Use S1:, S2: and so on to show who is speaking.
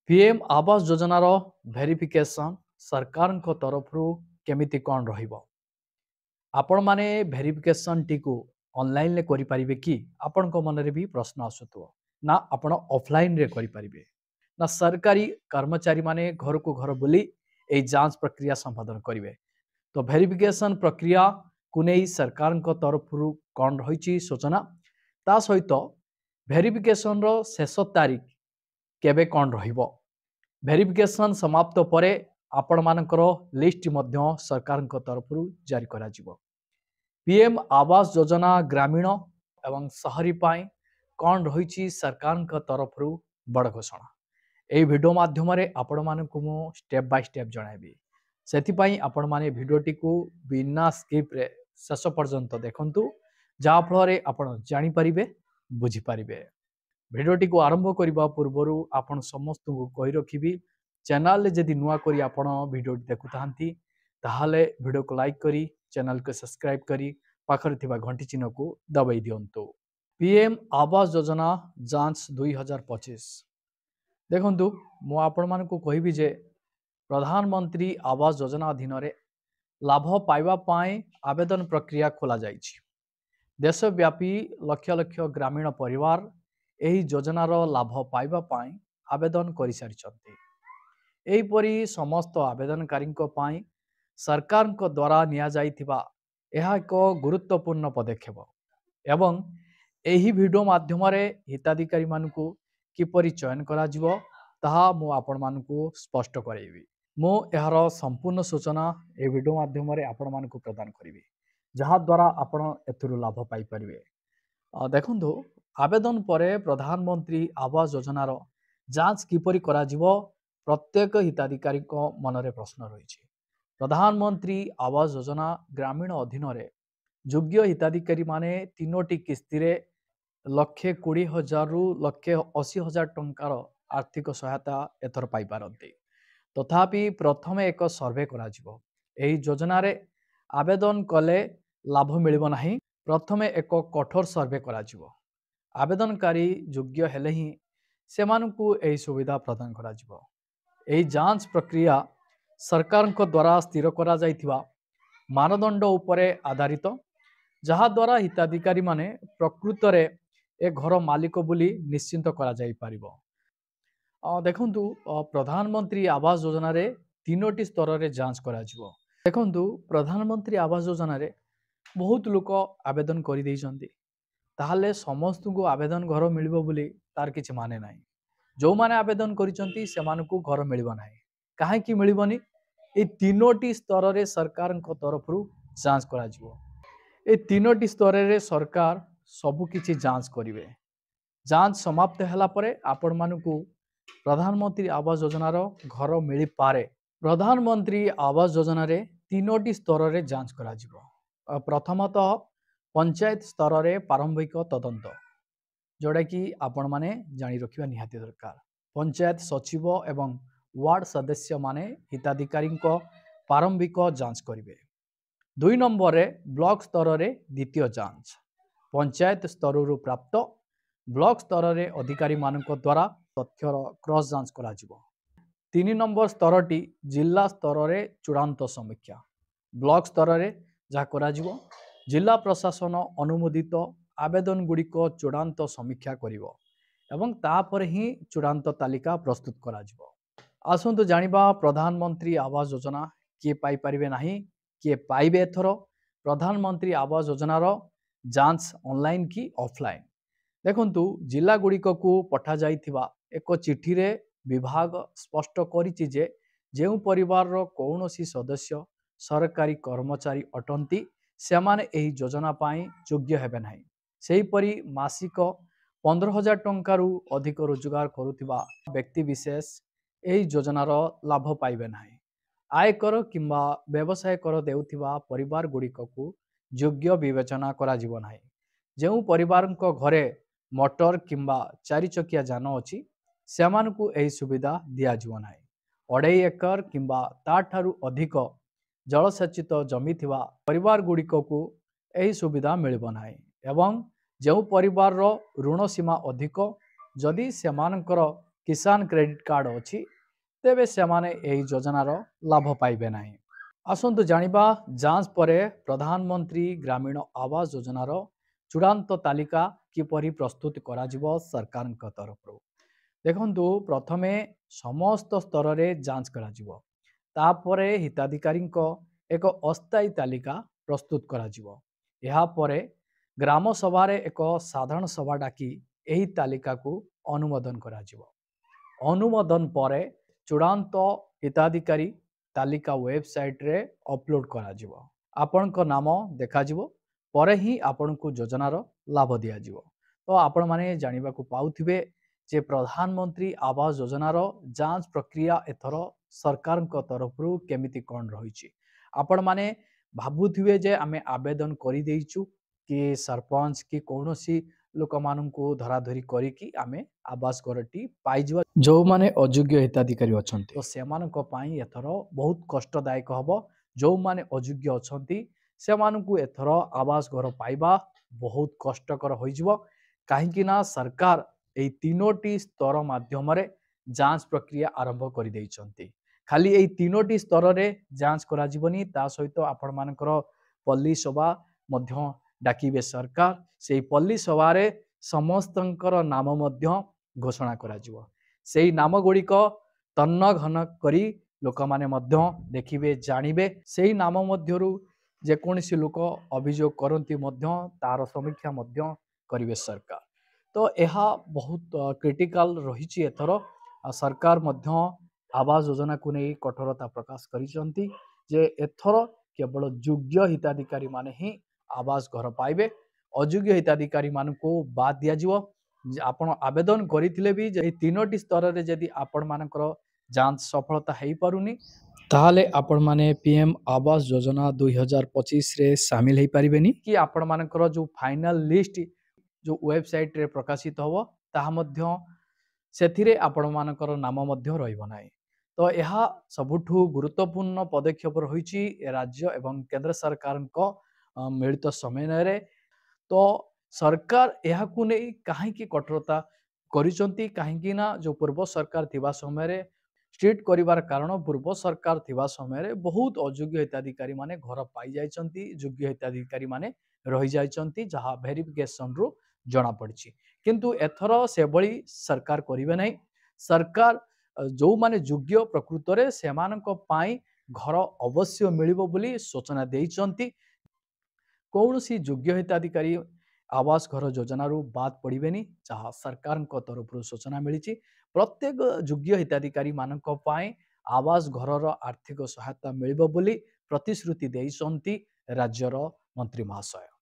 S1: PM आवास योजनार verification सरकार तरफ केमिति कौन रहिबो आपण माने भेरिफिकेशन टी को ऑनलाइन करि परिबे कि आपण को मन रे भी प्रश्न आसुतो ना आपण ऑफलाइन रे करि परिबे ना सरकारी कर्मचारी माने घर को घर बुली ए जांच प्रक्रिया संपादन करिवे। तो भेरिफिकेशन प्रक्रिया को नहीं सरकार तरफ कौन रही सूचना ता सहित भेरिफिकेशन रो शेष तारीख केबे कौन रहिबो भेरिफिकेशन समाप्त परे आपण मानकर लिस्ट मध्य सरकार तरफ जारी करा जिवो। पीएम आवास योजना ग्रामीण एवं शहरी पाई कौन रही सरकार तरफ बड़ घोषणा यही वीडियो माध्यम आपण मानकु मु स्टेप बाय स्टेप जनइबी से आपण माने वीडियोटी को बिना स्किप रे शेष पर्यंत देखंतु जहा फल आपण जानि परिबे बुझी परिबे। वीडियोटी को आरंभ करने पूर्वर आपण समस्त को कही रखी चैनल जदि नुआ करी आपण वीडियो देखुता ताहले वीडियो को लाइक करी चैनल को सब्सक्राइब करी पाखर थिबा घंटी चिन्ह को दबाई दियंतु। पीएम आवास योजना जांच 2025 देखंतु मु आपण मानकु कहबी जे प्रधानमंत्री आवास योजना अधीन रे लाभ पाइबा पाए आवेदन प्रक्रिया खोला जाइछि। देशव्यापी लक्ष लक्ष ग्रामीण परिवार एही योजनार लाभ पाइबा पाए आवेदन कर सारी एहीपरि समस्त आवेदनकारी सरकार द्वारा निया जाइथिबा यह एक गुरुत्वपूर्ण पदक्षेप एवं एही वीडियो माध्यम हिताधिकारी मानकु किपरि चयन करा जिवो ताहा मु आपण मानकु स्पष्ट करैबी। मु एहार संपूर्ण सूचना ए वीडियो माध्यम आपण मानकु प्रदान करिवि जहा द्वारा आपण एथुरु लाभ पाई परिबे। देखंतु आवेदन परे प्रधानमंत्री आवास योजनार जांच किपरि करा जिवो प्रत्येक हिताधिकारी को मनरे प्रश्न रही। प्रधानमंत्री आवास योजना ग्रामीण अधीन रे योग्य हिताधिकारी माने 3टी किस्ती रे 1,20,000 रु 1,80,000 टंकार आर्थिक सहायता एथर पाई पारंती। तथापि प्रथमे एक सर्वे करा जिवो एही योजना रे आवेदन कले लाभ मिलिबो नाही। प्रथमे एक कठोर सर्वे करा जिवो आवेदनकारी योग्य हेले ही सेमानकु एही सुविधा प्रदान करा जिवो। एही जांच प्रक्रिया सरकार द्वारा स्थिर करा जाइथिबा मानदंड उपरे आधारित जहा द्वारा हिताधिकारी माने प्रकृत रे ए घर मालिक बोली निश्चिंत करा जाई पारिबो। देखंतु प्रधानमंत्री आवास योजना रे 3टी स्तर रे जांच करा जिवो। देखंतु प्रधानमंत्री आवास योजना रे बहुत लोक आवेदन कर देइछन्ती ताहले समस्त को आवेदन घर मिलिबो बोली तार किछि माने नाही। जो माने आवेदन करिसन्ती सेमानकु घर मिलिबो नाही काहे कि मिलिबोनी ए 3टी स्तर रे सरकार तरफ जांच करा जिवो। ए 3टी स्तर रे सरकार सबु किछि जांच करिवे। जांच समाप्त हला परे आपण मानकु प्रधानमंत्री आवास योजनार घर मिली पारे। प्रधानमंत्री आवास योजना रे 3टी स्तर रे जांच करा जिवो। प्रथमतः पंचायत स्तर रे प्रारंभिक तदंत जोड़ा कि आपण माने जानी रखिबा निहाती दरकार। पंचायत सचिव एवं वार्ड सदस्य माने हिताधिकारी प्रारंभिक जांच करिवे। 2 नंबर रे ब्लॉक स्तर रे द्वितीय जांच पंचायत स्तर रु प्राप्त ब्लॉक स्तर रे अधिकारी मानक द्वारा तथ्यर क्रॉस जांच करा जिवो। 3 नंबर स्तरटी जिला स्तर रे चूड़ांत समीक्षा ब्लॉक स्तर रे जा करा जिवो। जिला प्रशासन अनुमोदित आवेदन गुड़िक चूड़ांत समीक्षा करिवो एवं तापर ही चूड़ांत तालिका प्रस्तुत करा जिवो। आसंतु जानिबा प्रधानमंत्री आवास योजना किए पाई परिबे नाही किए पाइबे। एथर प्रधानमंत्री आवास योजनार जांच ऑनलाइन कि ऑफलाइन देखंतु जिला गुड़िक को पठा जाइथिबा एक चिठी रे विभाग स्पष्ट करिछि जे जेउ परिवार रो कौनसी सदस्य सरकारी कर्मचारी अटंती सेमाने एही योजना पाई योग्य हेबे नाही। सेहीपरि मासिक 15,000 टंकारु अधिक रोजगार करुथिबा व्यक्ति विशेष एही योजनार लाभ पाइबे नाही। आयकर किंबा व्यवसाय कर देउथिबा परिवार गुड़िक को योग्य विवेचना करा जिवो नाही। जेउ परिवार को घरे मोटर किंबा 4 चकिया जान अछि सेमानकु एही सुविधा दिया जिवो नाही। 2.5 एकर किंबा ताठारु अधिक जलसेचित जमी थिबा परिवार गुड़िक को एही सुविधा मिलिबो नाही। एवं जो परिवार ऋण सीमा अधिक जदि सेमानकर किसान क्रेडिट कार्ड अछि तेबे सेमाने एही योजनार लाभ पाइबे नाही। आसंतु जानिबा जांच परे प्रधानमंत्री ग्रामीण आवास योजनार चूड़ांत तालिका किपरि प्रस्तुत कराजिबो सरकारक तरफरु। देखंतु प्रथमे समस्त स्तर रे जांच कराजिबो तापरे हिताधिकारीଙ୍କ एक अस्थायी तालिका प्रस्तुत कराजिबो। ଏହା ପରେ ଗ୍ରାମ ସଭାରେ ଏକ ସାଧାରଣ ସଭା ଡାକି ଏହି ତାଲିକାକୁ ଅନୁମୋଦନ କରାଯିବ। ଅନୁମୋଦନ ପରେ ଚୂଡ଼ାନ୍ତ ହିତାଧିକାରୀ ତାଲିକା ୱେବସାଇଟ୍ରେ ଅପଲୋଡ଼ କରାଯିବ। ଆପଣଙ୍କ ନାମ ଦେଖାଯିବ ପରେ ହିଁ ଆପଣଙ୍କୁ ଯୋଜନାର ଲାଭ ଦିଆଯିବ। ତ ଆପଣମାନେ ଜାଣିବାକୁ ପାଉଥିବେ ଯେ ପ୍ରଧାନମନ୍ତ୍ରୀ ଆବାସ ଯୋଜନାର ଯାଞ୍ଚ ପ୍ରକ୍ରିୟା ଏଥର ସରକାରଙ୍କ ତରଫରୁ କେମିତି କ'ଣ ରହିଛି। ଆପଣମାନେ ଭାବୁଥିବେ ଯେ ଆମେ ଆବେଦନ କରିଦେଇଛୁ କି ସରପଞ୍ଚ କି କୌଣସି ଲୋକମାନଙ୍କୁ ଧରାଧରି କରିକି ଆମେ ଆବାସ ଘରଟି ପାଇଯିବା ଯେଉଁମାନେ ଅଯୋଗ୍ୟ ହିତାଧିକାରୀ ଅଛନ୍ତି। ତ ସେମାନଙ୍କ ପାଇଁ ଏଥର ବହୁତ କଷ୍ଟଦାୟକ ହେବ। ଯେଉଁମାନେ ଅଯୋଗ୍ୟ ଅଛନ୍ତି ସେମାନଙ୍କୁ ଏଥର ଆବାସ ଘର ପାଇବା ବହୁତ କଷ୍ଟକର ହୋଇଯିବ। କାହିଁକି ନା ସରକାର ଏହି 3ଟି ସ୍ତର ମାଧ୍ୟମରେ ଯାଞ୍ଚ ପ୍ରକ୍ରିୟା ଆରମ୍ଭ କରିଦେଇଛନ୍ତି। ଖାଲି ଏହି 3ଟି ସ୍ତରରେ ଯାଞ୍ଚ କରାଯିବନି, ତା ସହିତ ଆପଣମାନଙ୍କର ପଲ୍ଲୀ ସଭା ମଧ୍ୟ ଡାକିବେ ସରକାର। ସେହି ପଲ୍ଲୀ ସଭାରେ ସମସ୍ତଙ୍କର ନାମ ମଧ୍ୟ ଘୋଷଣା କରାଯିବ। ସେହି ନାମ ଗୁଡ଼ିକ ତନ୍ନ ଘନ କରି ଲୋକମାନେ ମଧ୍ୟ ଦେଖିବେ, ଜାଣିବେ। ସେହି ନାମ ମଧ୍ୟରୁ ଯେକୌଣସି ଲୋକ ଅଭିଯୋଗ କରନ୍ତି ମଧ୍ୟ ତାର ସମୀକ୍ଷା ମଧ୍ୟ କରିବେ ସରକାର। ତ ଏହା ବହୁତ କ୍ରିଟିକାଲ ରହିଛି ଏଥର। ସରକାର ମଧ୍ୟ ଆବାସ ଯୋଜନାକୁ ନେଇ କଠୋରତା ପ୍ରକାଶ କରିଛନ୍ତି ଯେ ଏଥର କେବଳ ଯୋଗ୍ୟ ହିତାଧିକାରୀ ମାନେ ହିଁ ଆବାସ ଘର ପାଇବେ। ଅଯୋଗ୍ୟ ହିତାଧିକାରୀ ମାନଙ୍କୁ ବାଦ ଦିଆଯିବ। ଆପଣ ଆବେଦନ କରିଥିଲେ ବି ଏହି 3ଟି ସ୍ତରରେ ଯଦି ଆପଣମାନଙ୍କର ଯାଞ୍ଚ ସଫଳତା ହେଇପାରୁନି ତାହେଲେ ଆପଣମାନେ ପିଏମ୍ ଆବାସ ଯୋଜନା 2025ରେ ସାମିଲ ହେଇପାରିବେନି କି ଆପଣମାନଙ୍କର ଯେଉଁ ଫାଇନାଲ ଲିଷ୍ଟ ଯେଉଁ ୱେବସାଇଟ୍ରେ ପ୍ରକାଶିତ ହେବ ତାହା ମଧ୍ୟ ସେଥିରେ ଆପଣମାନଙ୍କର ନାମ ମଧ୍ୟ ରହିବ ନାହିଁ। ତ ଏହା ସବୁଠୁ ଗୁରୁତ୍ୱପୂର୍ଣ୍ଣ ପଦକ୍ଷେପ ରହିଛି ରାଜ୍ୟ ଏବଂ କେନ୍ଦ୍ର ସରକାରଙ୍କ ମିଳିତ ସମନ୍ୱୟରେ। ତ ସରକାର ଏହାକୁ ନେଇ କାହିଁକି କଠୋରତା କରିଛନ୍ତି, କାହିଁକି ନା ଯେଉଁ ପୂର୍ବ ସରକାର ଥିବା ସମୟରେ ଷ୍ଟ୍ରିକ୍ଟ କରିବାର କାରଣ ପୂର୍ବ ସରକାର ଥିବା ସମୟରେ ବହୁତ ଅଯୋଗ୍ୟ ହିତାଧିକାରୀ ମାନେ ଘର ପାଇଯାଇଛନ୍ତି, ଯୋଗ୍ୟ ହିତାଧିକାରୀ ମାନେ ରହିଯାଇଛନ୍ତି, ଯାହା ଭେରିଫିକେସନରୁ ଜଣାପଡ଼ିଛି। କିନ୍ତୁ ଏଥର ସେଭଳି ସରକାର କରିବେ ନାହିଁ। ସରକାର ଯେଉଁମାନେ ଯୋଗ୍ୟ ପ୍ରକୃତରେ ସେମାନଙ୍କ ପାଇଁ ଘର ଅବଶ୍ୟ ମିଳିବ ବୋଲି ସୂଚନା ଦେଇଛନ୍ତି। କୌଣସି ଯୋଗ୍ୟ ହିତାଧିକାରୀ ଆବାସ ଘର ଯୋଜନାରୁ ବାଦ ପଡ଼ିବେନି, ଯାହା ସରକାରଙ୍କ ତରଫରୁ ସୂଚନା ମିଳିଛି। ପ୍ରତ୍ୟେକ ଯୋଗ୍ୟ ହିତାଧିକାରୀ ମାନଙ୍କ ପାଇଁ ଆବାସ ଘରର ଆର୍ଥିକ ସହାୟତା ମିଳିବ ବୋଲି ପ୍ରତିଶ୍ରୁତି ଦେଇଛନ୍ତି ରାଜ୍ୟର ମନ୍ତ୍ରୀ ମହାଶୟ।